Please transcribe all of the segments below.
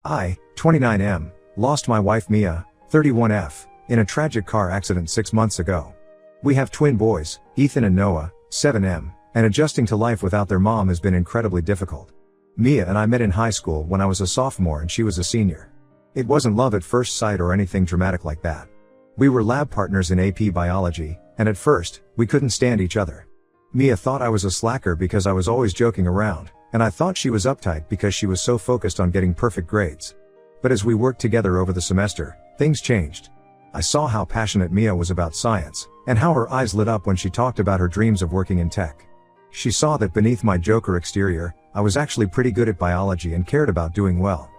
I, 29M, lost my wife Mia, 31F, in a tragic car accident 6 months ago. We have twin boys, Ethan and Noah, 7M, and adjusting to life without their mom has been incredibly difficult. Mia and I met in high school when I was a sophomore and she was a senior. It wasn't love at first sight or anything dramatic like that. We were lab partners in AP biology, and at first, we couldn't stand each other. Mia thought I was a slacker because I was always joking around, and I thought she was uptight because she was so focused on getting perfect grades. But as we worked together over the semester, things changed. I saw how passionate Mia was about science, and how her eyes lit up when she talked about her dreams of working in tech. She saw that beneath my joker exterior, I was actually pretty good at biology and cared about doing well.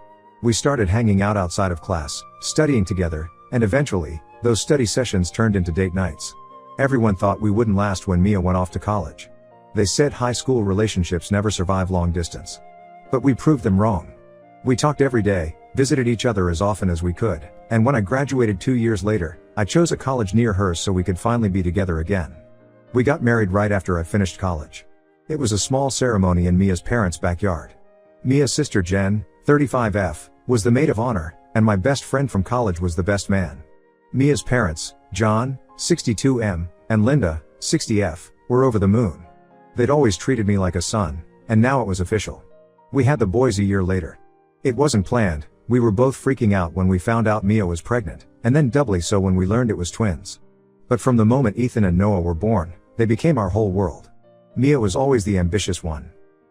We started hanging out outside of class, studying together, and eventually, those study sessions turned into date nights. Everyone thought we wouldn't last when Mia went off to college. They said high school relationships never survive long distance. But we proved them wrong. We talked every day, visited each other as often as we could, and when I graduated 2 years later, I chose a college near hers so we could finally be together again. We got married right after I finished college. It was a small ceremony in Mia's parents' backyard. Mia's sister Jen, 35F, was the maid of honor, and my best friend from college was the best man. Mia's parents, John, 62M, and Linda, 60F, were over the moon. They'd always treated me like a son, and now it was official. We had the boys a year later. It wasn't planned, we were both freaking out when we found out Mia was pregnant, and then doubly so when we learned it was twins. But from the moment Ethan and Noah were born, they became our whole world. Mia was always the ambitious one.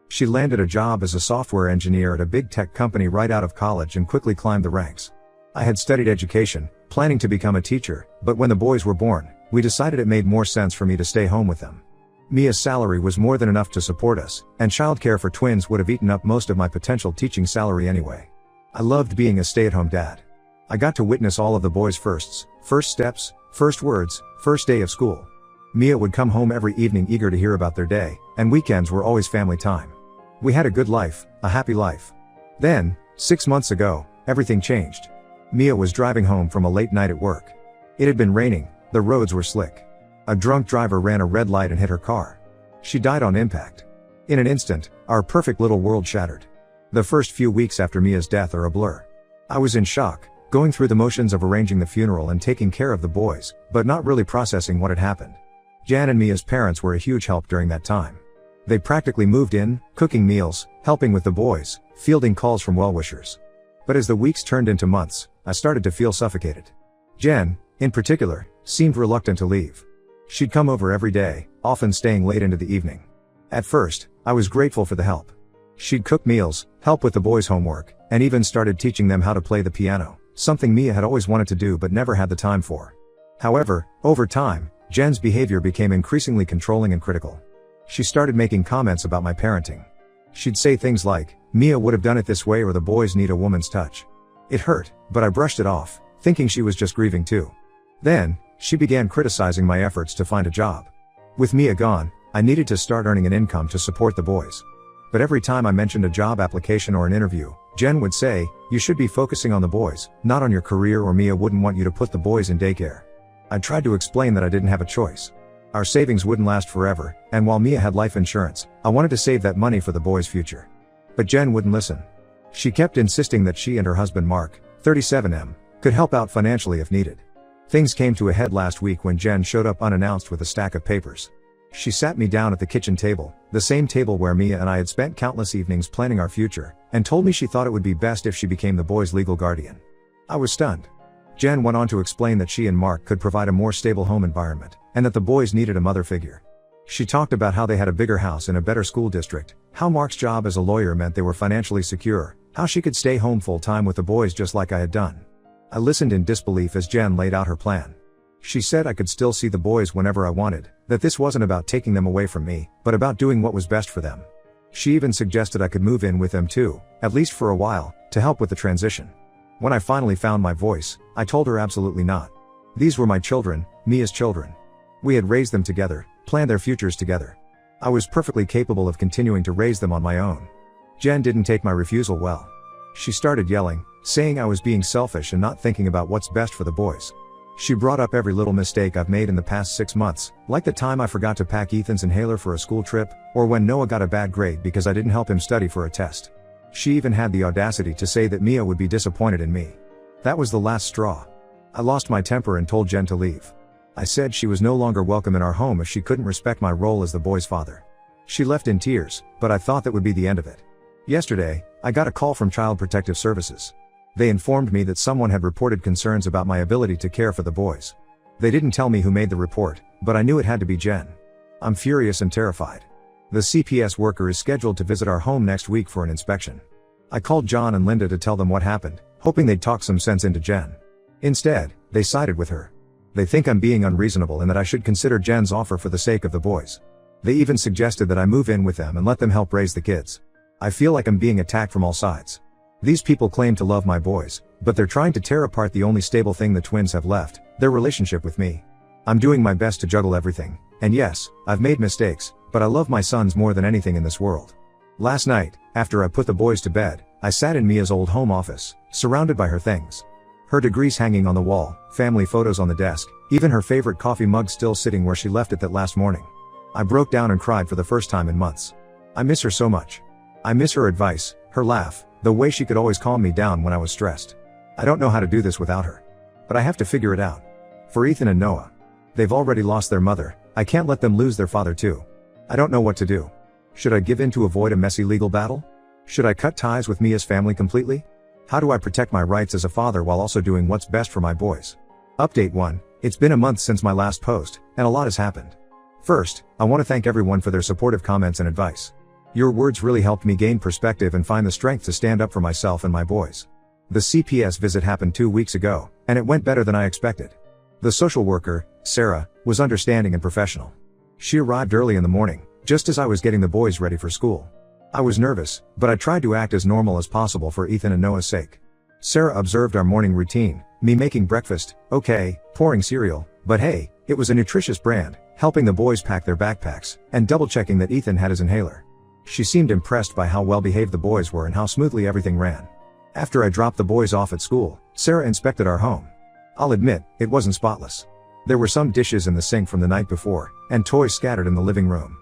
She landed a job as a software engineer at a big tech company right out of college and quickly climbed the ranks. I had studied education, planning to become a teacher, but when the boys were born, we decided it made more sense for me to stay home with them. Mia's salary was more than enough to support us, and childcare for twins would have eaten up most of my potential teaching salary anyway. I loved being a stay-at-home dad. I got to witness all of the boys' firsts, first steps, first words, first day of school. Mia would come home every evening eager to hear about their day, and weekends were always family time. We had a good life, a happy life. Then, 6 months ago, everything changed. Mia was driving home from a late night at work. It had been raining, the roads were slick. A drunk driver ran a red light and hit her car. She died on impact. In an instant, our perfect little world shattered. The first few weeks after Mia's death are a blur. I was in shock, going through the motions of arranging the funeral and taking care of the boys, but not really processing what had happened. Jan and Mia's parents were a huge help during that time. They practically moved in, cooking meals, helping with the boys, fielding calls from well-wishers. But as the weeks turned into months, I started to feel suffocated. Jen, in particular, seemed reluctant to leave. She'd come over every day, often staying late into the evening. At first, I was grateful for the help. She'd cook meals, help with the boys' homework, and even started teaching them how to play the piano, something Mia had always wanted to do but never had the time for. However, over time, Jen's behavior became increasingly controlling and critical. She started making comments about my parenting. She'd say things like, "Mia would have done it this way or the boys need a woman's touch." It hurt, but I brushed it off, thinking she was just grieving too. Then, she began criticizing my efforts to find a job. With Mia gone, I needed to start earning an income to support the boys. But every time I mentioned a job application or an interview, Jen would say, "You should be focusing on the boys, not on your career, or Mia wouldn't want you to put the boys in daycare." I tried to explain that I didn't have a choice. Our savings wouldn't last forever, and while Mia had life insurance, I wanted to save that money for the boys' future. But Jen wouldn't listen. She kept insisting that she and her husband Mark, 37M, could help out financially if needed. Things came to a head last week when Jen showed up unannounced with a stack of papers. She sat me down at the kitchen table, the same table where Mia and I had spent countless evenings planning our future, and told me she thought it would be best if she became the boys' legal guardian. I was stunned. Jen went on to explain that she and Mark could provide a more stable home environment, and that the boys needed a mother figure. She talked about how they had a bigger house in a better school district, how Mark's job as a lawyer meant they were financially secure, how she could stay home full-time with the boys just like I had done. I listened in disbelief as Jen laid out her plan. She said I could still see the boys whenever I wanted, that this wasn't about taking them away from me, but about doing what was best for them. She even suggested I could move in with them too, at least for a while, to help with the transition. When I finally found my voice, I told her absolutely not. These were my children, Mia's children. We had raised them together, planned their futures together. I was perfectly capable of continuing to raise them on my own. Jen didn't take my refusal well. She started yelling, saying I was being selfish and not thinking about what's best for the boys. She brought up every little mistake I've made in the past 6 months, like the time I forgot to pack Ethan's inhaler for a school trip, or when Noah got a bad grade because I didn't help him study for a test. She even had the audacity to say that Mia would be disappointed in me. That was the last straw. I lost my temper and told Jen to leave. I said she was no longer welcome in our home if she couldn't respect my role as the boy's father. She left in tears, but I thought that would be the end of it. Yesterday, I got a call from Child Protective Services. They informed me that someone had reported concerns about my ability to care for the boys. They didn't tell me who made the report, but I knew it had to be Jen. I'm furious and terrified. The CPS worker is scheduled to visit our home next week for an inspection. I called John and Linda to tell them what happened, hoping they'd talk some sense into Jen. Instead, they sided with her. They think I'm being unreasonable and that I should consider Jen's offer for the sake of the boys. They even suggested that I move in with them and let them help raise the kids. I feel like I'm being attacked from all sides. These people claim to love my boys, but they're trying to tear apart the only stable thing the twins have left, their relationship with me. I'm doing my best to juggle everything, and yes, I've made mistakes, but I love my sons more than anything in this world. Last night, after I put the boys to bed, I sat in Mia's old home office, surrounded by her things. Her degrees hanging on the wall, family photos on the desk, even her favorite coffee mug still sitting where she left it that last morning. I broke down and cried for the first time in months. I miss her so much. I miss her advice, her laugh, the way she could always calm me down when I was stressed. I don't know how to do this without her. But I have to figure it out. For Ethan and Noah. They've already lost their mother, I can't let them lose their father too. I don't know what to do. Should I give in to avoid a messy legal battle? Should I cut ties with Mia's family completely? How do I protect my rights as a father while also doing what's best for my boys? Update 1. It's been a month since my last post, and a lot has happened. First, I want to thank everyone for their supportive comments and advice. Your words really helped me gain perspective and find the strength to stand up for myself and my boys. The CPS visit happened 2 weeks ago, and it went better than I expected. The social worker, Sarah, was understanding and professional. She arrived early in the morning, just as I was getting the boys ready for school. I was nervous, but I tried to act as normal as possible for Ethan and Noah's sake. Sarah observed our morning routine, me making breakfast, okay, pouring cereal, but hey, it was a nutritious brand, helping the boys pack their backpacks, and double-checking that Ethan had his inhaler. She seemed impressed by how well-behaved the boys were and how smoothly everything ran. After I dropped the boys off at school, Sarah inspected our home. I'll admit, it wasn't spotless. There were some dishes in the sink from the night before, and toys scattered in the living room.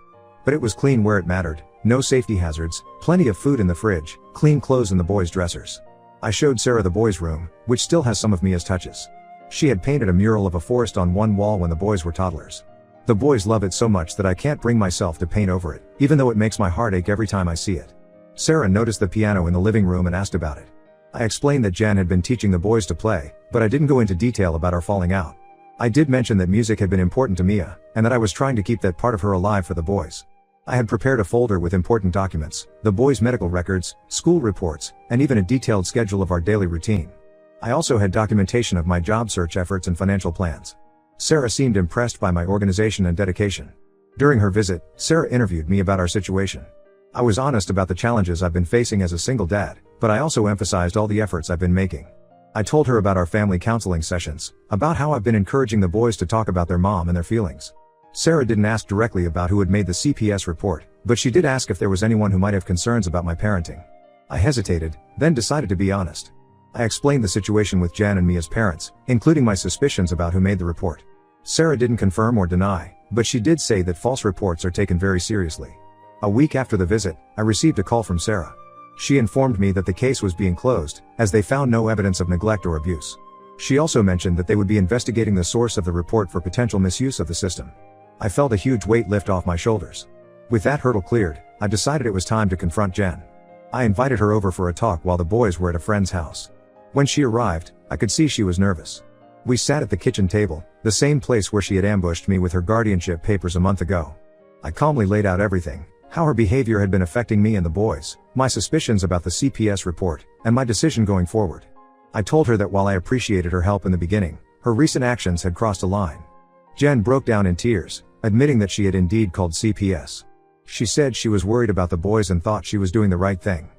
But it was clean where it mattered, no safety hazards, plenty of food in the fridge, clean clothes in the boys' dressers. I showed Sarah the boys' room, which still has some of Mia's touches. She had painted a mural of a forest on one wall when the boys were toddlers. The boys love it so much that I can't bring myself to paint over it, even though it makes my heart ache every time I see it. Sarah noticed the piano in the living room and asked about it. I explained that Jen had been teaching the boys to play, but I didn't go into detail about our falling out. I did mention that music had been important to Mia, and that I was trying to keep that part of her alive for the boys. I had prepared a folder with important documents, the boys' medical records, school reports, and even a detailed schedule of our daily routine. I also had documentation of my job search efforts and financial plans. Sarah seemed impressed by my organization and dedication. During her visit, Sarah interviewed me about our situation. I was honest about the challenges I've been facing as a single dad, but I also emphasized all the efforts I've been making. I told her about our family counseling sessions, about how I've been encouraging the boys to talk about their mom and their feelings. Sarah didn't ask directly about who had made the CPS report, but she did ask if there was anyone who might have concerns about my parenting. I hesitated, then decided to be honest. I explained the situation with Jen and Mia's parents, including my suspicions about who made the report. Sarah didn't confirm or deny, but she did say that false reports are taken very seriously. A week after the visit, I received a call from Sarah. She informed me that the case was being closed, as they found no evidence of neglect or abuse. She also mentioned that they would be investigating the source of the report for potential misuse of the system. I felt a huge weight lift off my shoulders. With that hurdle cleared, I decided it was time to confront Jen. I invited her over for a talk while the boys were at a friend's house. When she arrived, I could see she was nervous. We sat at the kitchen table, the same place where she had ambushed me with her guardianship papers a month ago. I calmly laid out everything, how her behavior had been affecting me and the boys, my suspicions about the CPS report, and my decision going forward. I told her that while I appreciated her help in the beginning, her recent actions had crossed a line. Jen broke down in tears, admitting that she had indeed called CPS. She said she was worried about the boys and thought she was doing the right thing.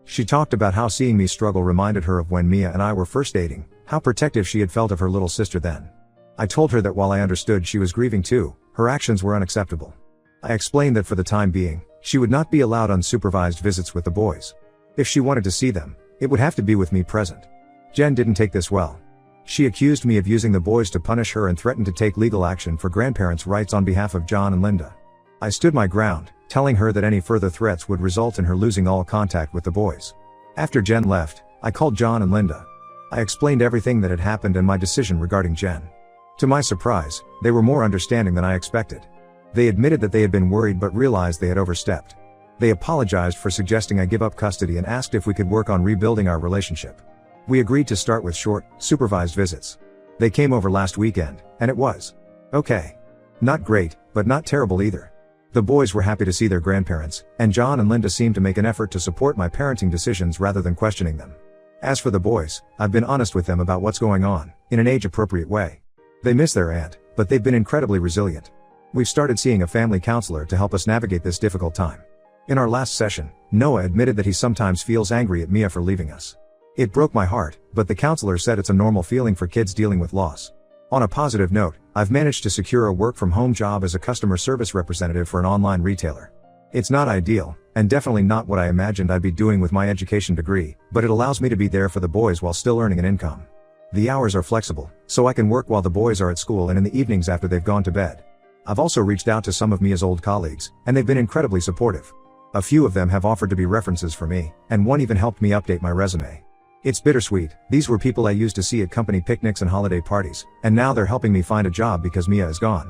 She talked about how seeing me struggle reminded her of when Mia and I were first dating, how protective she had felt of her little sister then. I told her that while I understood she was grieving too, her actions were unacceptable. I explained that for the time being, she would not be allowed unsupervised visits with the boys. If she wanted to see them, it would have to be with me present. Jen didn't take this well. She accused me of using the boys to punish her and threatened to take legal action for grandparents' rights on behalf of John and Linda. I stood my ground, telling her that any further threats would result in her losing all contact with the boys. After Jen left, I called John and Linda. I explained everything that had happened and my decision regarding Jen. To my surprise, they were more understanding than I expected. They admitted that they had been worried but realized they had overstepped. They apologized for suggesting I give up custody and asked if we could work on rebuilding our relationship. We agreed to start with short, supervised visits. They came over last weekend, and it was okay. Not great, but not terrible either. The boys were happy to see their grandparents, and John and Linda seemed to make an effort to support my parenting decisions rather than questioning them. As for the boys, I've been honest with them about what's going on, in an age-appropriate way. They miss their aunt, but they've been incredibly resilient. We've started seeing a family counselor to help us navigate this difficult time. In our last session, Noah admitted that he sometimes feels angry at Mia for leaving us. It broke my heart, but the counselor said it's a normal feeling for kids dealing with loss. On a positive note, I've managed to secure a work-from-home job as a customer service representative for an online retailer. It's not ideal, and definitely not what I imagined I'd be doing with my education degree, but it allows me to be there for the boys while still earning an income. The hours are flexible, so I can work while the boys are at school and in the evenings after they've gone to bed. I've also reached out to some of Mia's old colleagues, and they've been incredibly supportive. A few of them have offered to be references for me, and one even helped me update my resume. It's bittersweet. These were people I used to see at company picnics and holiday parties, and now they're helping me find a job because Mia is gone.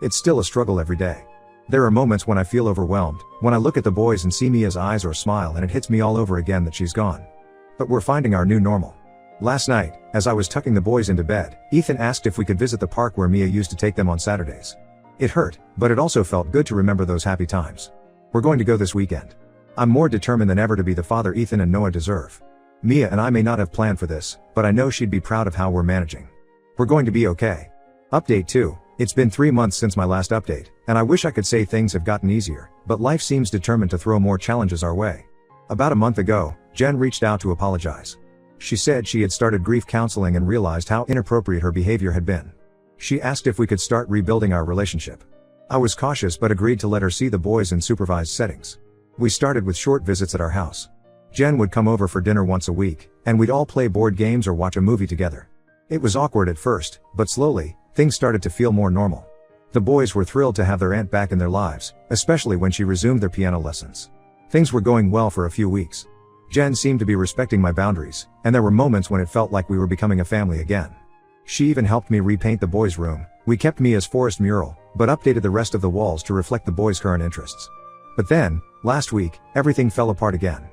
It's still a struggle every day. There are moments when I feel overwhelmed, when I look at the boys and see Mia's eyes or smile and it hits me all over again that she's gone. But we're finding our new normal. Last night, as I was tucking the boys into bed, Ethan asked if we could visit the park where Mia used to take them on Saturdays. It hurt, but it also felt good to remember those happy times. We're going to go this weekend. I'm more determined than ever to be the father Ethan and Noah deserve. Mia and I may not have planned for this, but I know she'd be proud of how we're managing. We're going to be okay. Update 2. It's been 3 months since my last update, and I wish I could say things have gotten easier, but life seems determined to throw more challenges our way. About a month ago, Jen reached out to apologize. She said she had started grief counseling and realized how inappropriate her behavior had been. She asked if we could start rebuilding our relationship. I was cautious but agreed to let her see the boys in supervised settings. We started with short visits at our house. Jen would come over for dinner once a week, and we'd all play board games or watch a movie together. It was awkward at first, but slowly, things started to feel more normal. The boys were thrilled to have their aunt back in their lives, especially when she resumed their piano lessons. Things were going well for a few weeks. Jen seemed to be respecting my boundaries, and there were moments when it felt like we were becoming a family again. She even helped me repaint the boys' room. We kept Mia's forest mural, but updated the rest of the walls to reflect the boys' current interests. But then, last week, everything fell apart again.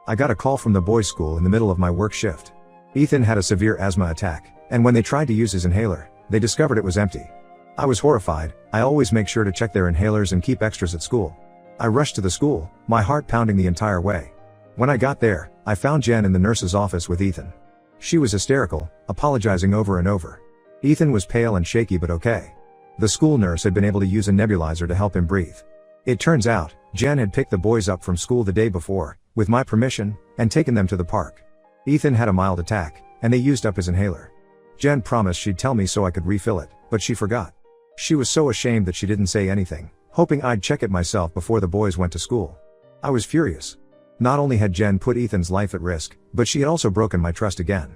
I got a call from the boys' school in the middle of my work shift. Ethan had a severe asthma attack, and when they tried to use his inhaler, they discovered it was empty. I was horrified. I always make sure to check their inhalers and keep extras at school. I rushed to the school, my heart pounding the entire way. When I got there, I found Jen in the nurse's office with Ethan. She was hysterical, apologizing over and over. Ethan was pale and shaky but okay. The school nurse had been able to use a nebulizer to help him breathe. It turns out, Jen had picked the boys up from school the day before, with my permission, and taken them to the park. Ethan had a mild attack, and they used up his inhaler. Jen promised she'd tell me so I could refill it, but she forgot. She was so ashamed that she didn't say anything, hoping I'd check it myself before the boys went to school. I was furious. Not only had Jen put Ethan's life at risk, but she had also broken my trust again.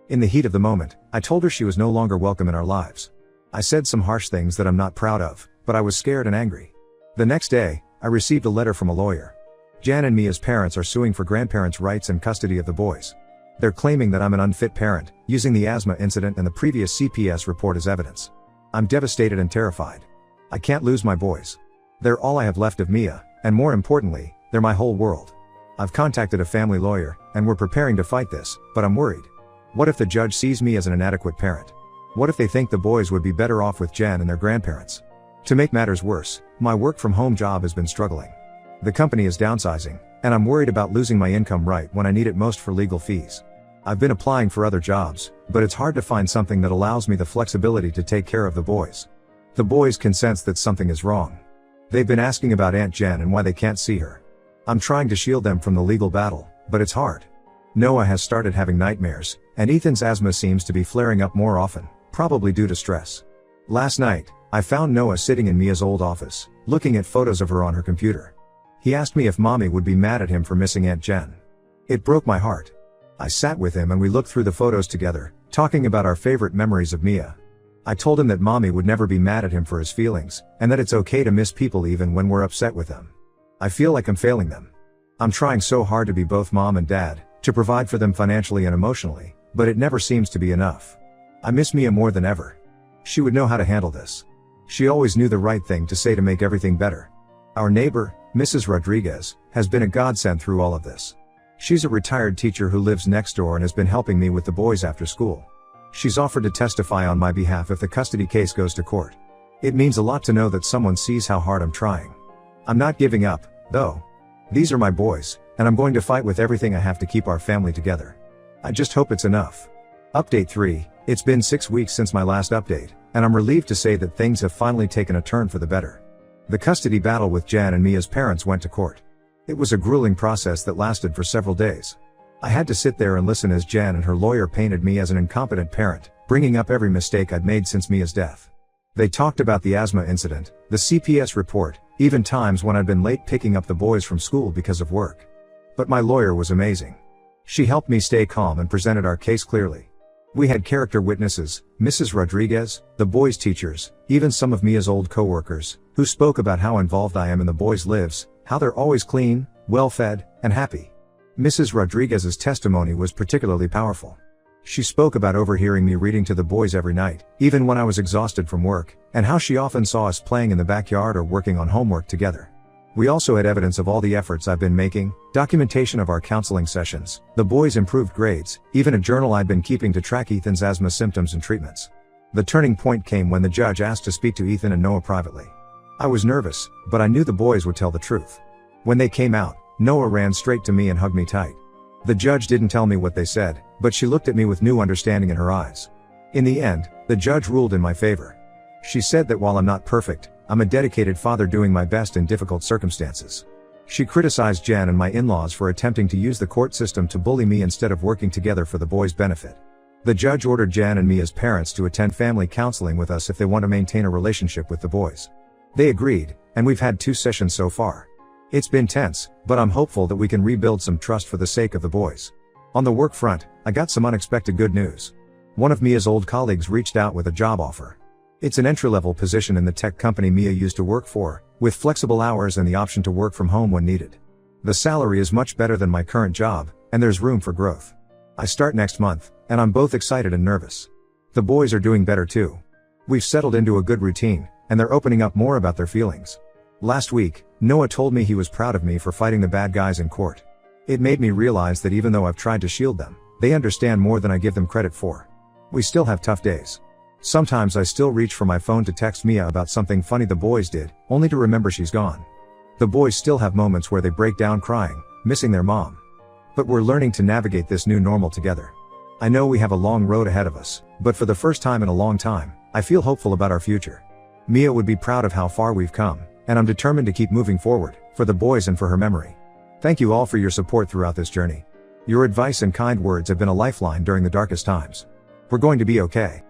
In the heat of the moment, I told her she was no longer welcome in our lives. I said some harsh things that I'm not proud of, but I was scared and angry. The next day, I received a letter from a lawyer. Jan and Mia's parents are suing for grandparents' rights and custody of the boys. They're claiming that I'm an unfit parent, using the asthma incident and the previous CPS report as evidence. I'm devastated and terrified. I can't lose my boys. They're all I have left of Mia, and more importantly, they're my whole world. I've contacted a family lawyer, and we're preparing to fight this, but I'm worried. What if the judge sees me as an inadequate parent? What if they think the boys would be better off with Jen and their grandparents? To make matters worse, my work-from-home job has been struggling. The company is downsizing, and I'm worried about losing my income right when I need it most for legal fees. I've been applying for other jobs, but it's hard to find something that allows me the flexibility to take care of the boys. The boys can sense that something is wrong. They've been asking about Aunt Jen and why they can't see her. I'm trying to shield them from the legal battle, but it's hard. Noah has started having nightmares, and Ethan's asthma seems to be flaring up more often, probably due to stress. Last night, I found Noah sitting in Mia's old office, looking at photos of her on her computer. He asked me if Mommy would be mad at him for missing Aunt Jen. It broke my heart. I sat with him and we looked through the photos together, talking about our favorite memories of Mia. I told him that Mommy would never be mad at him for his feelings, and that it's okay to miss people even when we're upset with them. I feel like I'm failing them. I'm trying so hard to be both mom and dad, to provide for them financially and emotionally, but it never seems to be enough. I miss Mia more than ever. She would know how to handle this. She always knew the right thing to say to make everything better. Our neighbor, Mrs. Rodriguez, has been a godsend through all of this. She's a retired teacher who lives next door and has been helping me with the boys after school. She's offered to testify on my behalf if the custody case goes to court. It means a lot to know that someone sees how hard I'm trying. I'm not giving up, though. These are my boys, and I'm going to fight with everything I have to keep our family together. I just hope it's enough. Update 3. It's been 6 weeks since my last update, and I'm relieved to say that things have finally taken a turn for the better. The custody battle with Jan and Mia's parents went to court. It was a grueling process that lasted for several days. I had to sit there and listen as Jan and her lawyer painted me as an incompetent parent, bringing up every mistake I'd made since Mia's death. They talked about the asthma incident, the CPS report, even times when I'd been late picking up the boys from school because of work. But my lawyer was amazing. She helped me stay calm and presented our case clearly. We had character witnesses, Mrs. Rodriguez, the boys' teachers, even some of Mia's old co-workers, who spoke about how involved I am in the boys' lives, how they're always clean, well-fed, and happy. Mrs. Rodriguez's testimony was particularly powerful. She spoke about overhearing me reading to the boys every night, even when I was exhausted from work, and how she often saw us playing in the backyard or working on homework together. We also had evidence of all the efforts I've been making, documentation of our counseling sessions, the boys' improved grades, even a journal I'd been keeping to track Ethan's asthma symptoms and treatments. The turning point came when the judge asked to speak to Ethan and Noah privately. I was nervous, but I knew the boys would tell the truth. When they came out, Noah ran straight to me and hugged me tight. The judge didn't tell me what they said, but she looked at me with new understanding in her eyes. In the end, the judge ruled in my favor. She said that while I'm not perfect, I'm a dedicated father doing my best in difficult circumstances. She criticized Jan and my in-laws for attempting to use the court system to bully me instead of working together for the boys' benefit. The judge ordered Jan and me as parents to attend family counseling with us if they want to maintain a relationship with the boys. They agreed, and we've had 2 sessions so far. It's been tense, but I'm hopeful that we can rebuild some trust for the sake of the boys. On the work front, I got some unexpected good news. One of Mia's old colleagues reached out with a job offer. It's an entry-level position in the tech company Mia used to work for, with flexible hours and the option to work from home when needed. The salary is much better than my current job, and there's room for growth. I start next month, and I'm both excited and nervous. The boys are doing better too. We've settled into a good routine, and they're opening up more about their feelings. Last week, Noah told me he was proud of me for fighting the bad guys in court. It made me realize that even though I've tried to shield them, they understand more than I give them credit for. We still have tough days. Sometimes I still reach for my phone to text Mia about something funny the boys did, only to remember she's gone. The boys still have moments where they break down crying, missing their mom. But we're learning to navigate this new normal together. I know we have a long road ahead of us, but for the first time in a long time, I feel hopeful about our future. Mia would be proud of how far we've come, and I'm determined to keep moving forward, for the boys and for her memory. Thank you all for your support throughout this journey. Your advice and kind words have been a lifeline during the darkest times. We're going to be okay.